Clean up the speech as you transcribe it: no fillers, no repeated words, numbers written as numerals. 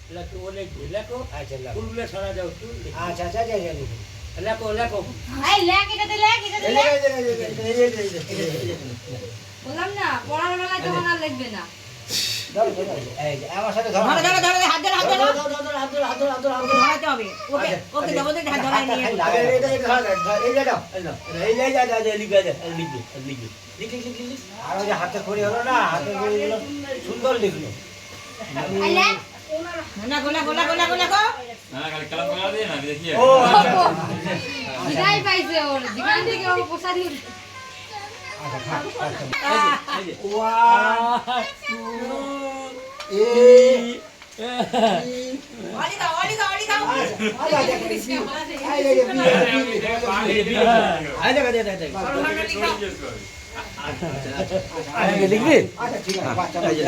লেখো লেখো আচ্ছা লেখো ফুলগুলো সরা দাও একটু আচ্ছা আচ্ছা লেখো লেখো এই লেখ এটাতে লেখ এটাতে লেখ বললাম না পড়ার বেলায় তখন আর লিখবে না আমার সাথে ধরো ধরো ধরো ধরো হাত ধরো হাত ধরো হাত ধরো ধরাতে হবে ওকে ওকে দেবো তো হাত ধরাই নিয়ে আর ওই যে হাতে খড়ি হলো না হাতে খড়ি গুলো সুন্দর লিখলো এই লেখ না গোলা গোলা গোলা গোলা গো ও আচ্ছা বিদায় পাইছে ওর জীবন থেকে ও পোষারি ওলি দাও ওলি দাও ওলি দাও লিখবি আচ্ছা ঠিক আছে